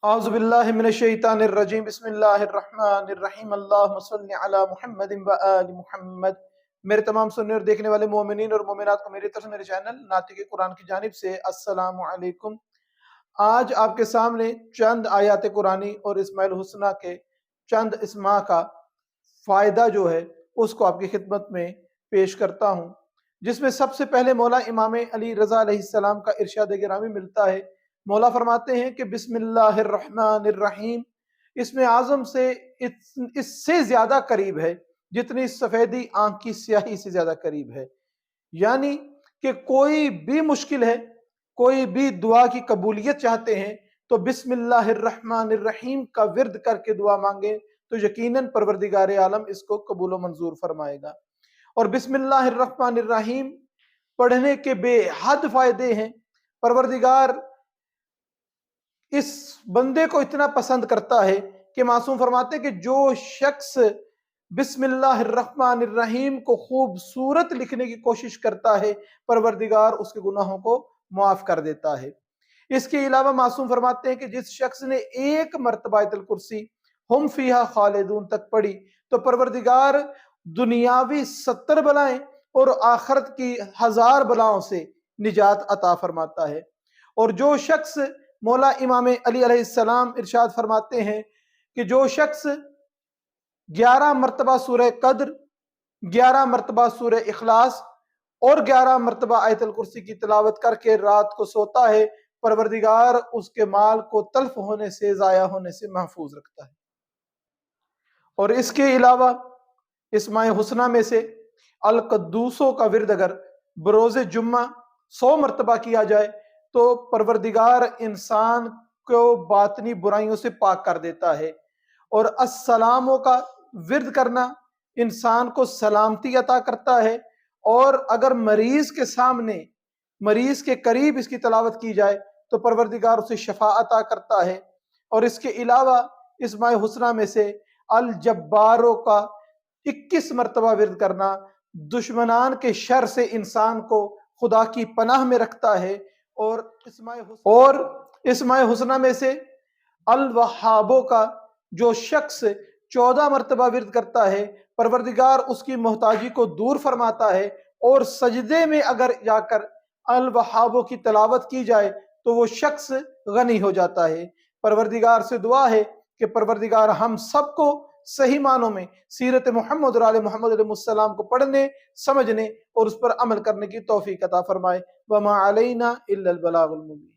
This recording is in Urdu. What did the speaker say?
اعوذ باللہ من الشیطان الرجیم بسم اللہ الرحمن الرحیم اللہم صلی علی محمد و آل محمد۔ میرے تمام سننے اور دیکھنے والے مومنین اور مومنات کو میری طرف سے میرے چینل ناطق قرآن کی جانب سے السلام علیکم۔ آج آپ کے سامنے چند آیات قرآنی اور اسماء الحسنہ کے چند اسماء کا فائدہ جو ہے اس کو آپ کی خدمت میں پیش کرتا ہوں، جس میں سب سے پہلے مولا امام علی رضا علیہ السلام کا ارشاد گرامی ملتا ہے۔ مولا فرماتے ہیں کہ بسم اللہ الرحمن الرحیم اسم اعظم سے اس سے زیادہ قریب ہے جتنی سفیدی آنکھ کی سیاہی سے زیادہ قریب ہے، یعنی کہ کوئی بھی مشکل ہے، کوئی بھی دعا کی قبولیت چاہتے ہیں تو بسم اللہ الرحمن الرحیم کا ورد کر کے دعا مانگیں تو یقیناً پروردگار عالم اس کو قبول و منظور فرمائے گا۔ اور بسم اللہ الرحمن الرحیم پڑھنے کے بے حد فائدے ہیں۔ پروردگار اس بندے کو اتنا پسند کرتا ہے کہ معصوم فرماتے ہیں کہ جو شخص بسم اللہ الرحمن الرحیم کو خوبصورت لکھنے کی کوشش کرتا ہے پروردگار اس کے گناہوں کو معاف کر دیتا ہے۔ اس کے علاوہ معصوم فرماتے ہیں کہ جس شخص نے ایک مرتبہ آیت الکرسی ہم فیہا خالدون تک پڑھی تو پروردگار دنیاوی 70 بلائیں اور آخرت کی 1000 بلاؤں سے نجات عطا فرماتا ہے۔ اور جو شخص مولا امام علی علیہ السلام ارشاد فرماتے ہیں کہ جو شخص 11 مرتبہ سورہ قدر، 11 مرتبہ سورہ اخلاص اور 11 مرتبہ آیت الکرسی کی تلاوت کر کے رات کو سوتا ہے، پروردگار اس کے مال کو تلف ہونے سے، ضائع ہونے سے محفوظ رکھتا ہے۔ اور اس کے علاوہ اسماء حسنہ میں سے القدوسوں کا ورد اگر بروز جمعہ 100 مرتبہ کیا جائے تو پروردگار انسان کو باطنی برائیوں سے پاک کر دیتا ہے۔ اور السلاموں کا ورد کرنا انسان کو سلامتی عطا کرتا ہے، اور اگر مریض کے سامنے، مریض کے قریب اس کی تلاوت کی جائے تو پروردگار اسے شفا عطا کرتا ہے۔ اور اس کے علاوہ اسماء حسنہ میں سے الجباروں کا 21 مرتبہ ورد کرنا دشمنان کے شر سے انسان کو خدا کی پناہ میں رکھتا ہے۔ اور اسماء حسنہ میں سے الوہابوں کا جو شخص 14 مرتبہ ورد کرتا ہے پروردگار اس کی محتاجی کو دور فرماتا ہے، اور سجدے میں اگر جا کر الوہابوں کی تلاوت کی جائے تو وہ شخص غنی ہو جاتا ہے۔ پروردگار سے دعا ہے کہ پروردگار ہم سب کو صحیح معنوں میں سیرت محمد اور آل محمد علیہ السلام کو پڑھنے، سمجھنے اور اس پر عمل کرنے کی توفیق عطا فرمائے۔ وما علینا الا البلاغ المبین۔